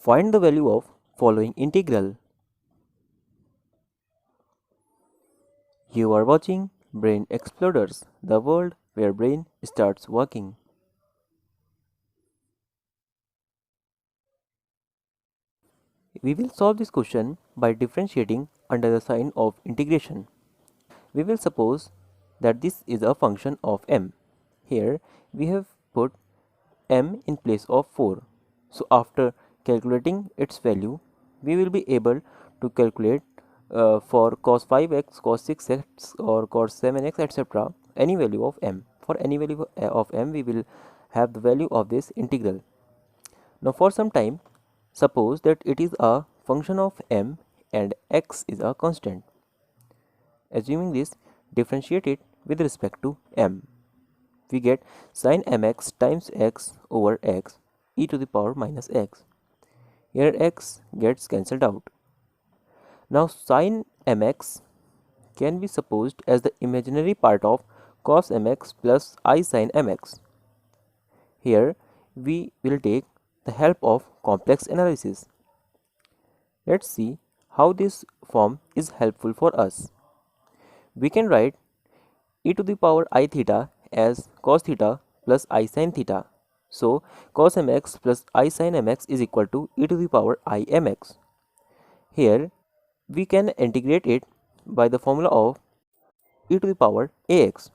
Find the value of following integral. You are watching Brain Exploders, the world where brain starts working. We will solve this question by differentiating under the sign of integration. We will suppose that this is a function of m. Here we have put m in place of 4. So after calculating its value, we will be able to calculate for cos 5x, cos 6x or cos 7x etc. any value of m. For any value of m, we will have the value of this integral. Now for some time, suppose that it is a function of m and x is a constant. Assuming this, differentiate it with respect to m. We get sin mx times x over x e to the power minus x. Here x gets cancelled out. Now sin mx can be supposed as the imaginary part of cos mx plus I sin mx. Here we will take the help of complex analysis. Let's see how this form is helpful for us. We can write e to the power I theta as cos theta plus I sin theta. So cos mx plus I sin mx is equal to e to the power I mx. Here we can integrate it by the formula of e to the power ax.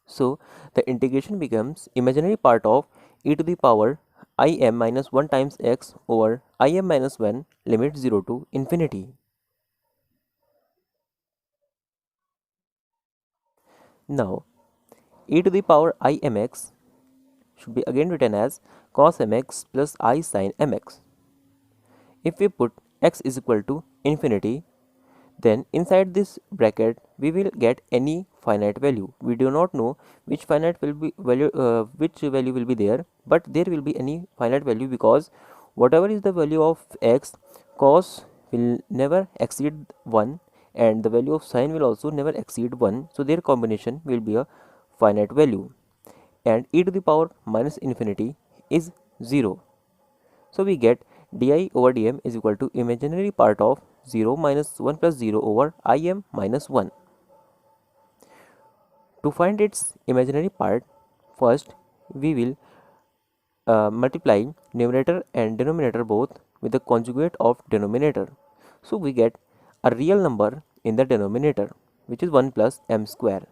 So the integration becomes imaginary part of e to the power im minus 1 times x over im minus 1 limit 0 to infinity. Now e to the power I mx should be again written as cos mx plus I sin mx. If we put x is equal to infinity, then inside this bracket we will get any finite value. We do not know which value will be there, but there will be any finite value because whatever is the value of x, cos will never exceed 1 and the value of sin will also never exceed 1, so their combination will be a finite value, and e to the power minus infinity is 0. So we get di over dm is equal to imaginary part of 0 minus 1 plus 0 over im minus 1. To find its imaginary part, first we will multiply numerator and denominator both with the conjugate of denominator. So we get a real number in the denominator, which is 1 plus m square.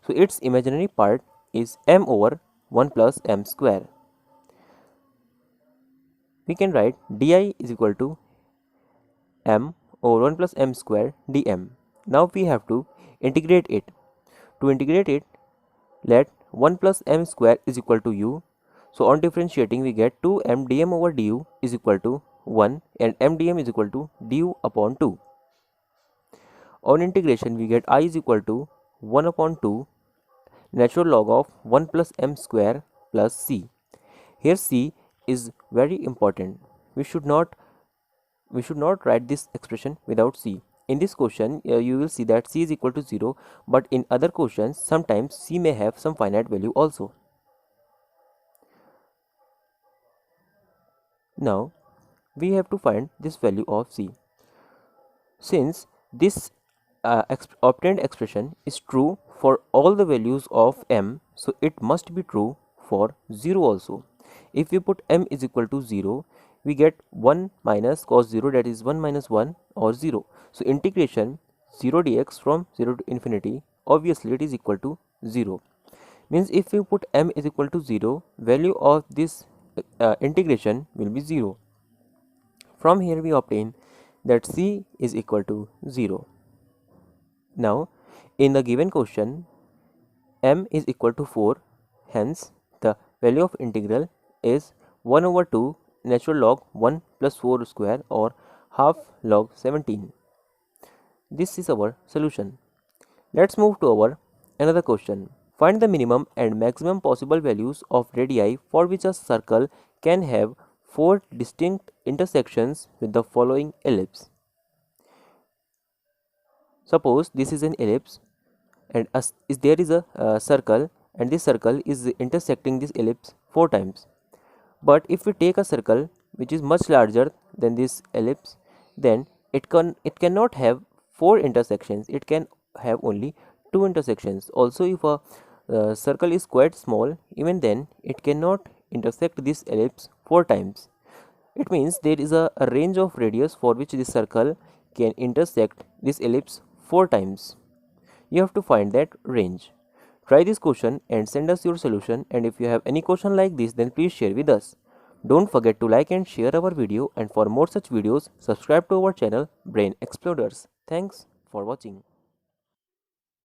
So its imaginary part is m over 1 plus m square. We can write di is equal to m over 1 plus m square dm. Now we have to integrate it. To integrate it, let 1 plus m square is equal to u. So on differentiating, we get 2m dm over du is equal to 1 and m dm is equal to du upon 2. On integration, we get I is equal to 1 upon 2 natural log of 1 plus m square plus c. Here c is very important. We should not write this expression without c. In this question, you will see that c is equal to 0, but in other questions, sometimes c may have some finite value also. Now, we have to find this value of c. Since this obtained expression is true for all the values of m, so it must be true for 0 also. If we put m is equal to 0, we get 1 minus cos 0, that is 1 minus 1 or 0. So integration 0 dx from 0 to infinity, obviously it is equal to 0. Means if we put m is equal to 0, value of this integration will be 0. From here we obtain that c is equal to 0. Now in the given question, m is equal to 4, hence the value of integral is 1 over 2 natural log 1 plus 4 square or half log 17. This is our solution. Let's move to our another question. Find the minimum and maximum possible values of radii for which a circle can have 4 distinct intersections with the following ellipse. Suppose this is an ellipse and there is a circle, and this circle is intersecting this ellipse 4 times. But if we take a circle which is much larger than this ellipse, then it cannot have 4 intersections. It can have only 2 intersections. Also, if a circle is quite small, even then it cannot intersect this ellipse 4 times. It means there is a range of radius for which this circle can intersect this ellipse 4 times. You have to find that range. Try this question and send us your solution, and if you have any question like this, then please share with us. Don't forget to like and share our video, and for more such videos subscribe to our channel Brain Exploders. Thanks for watching.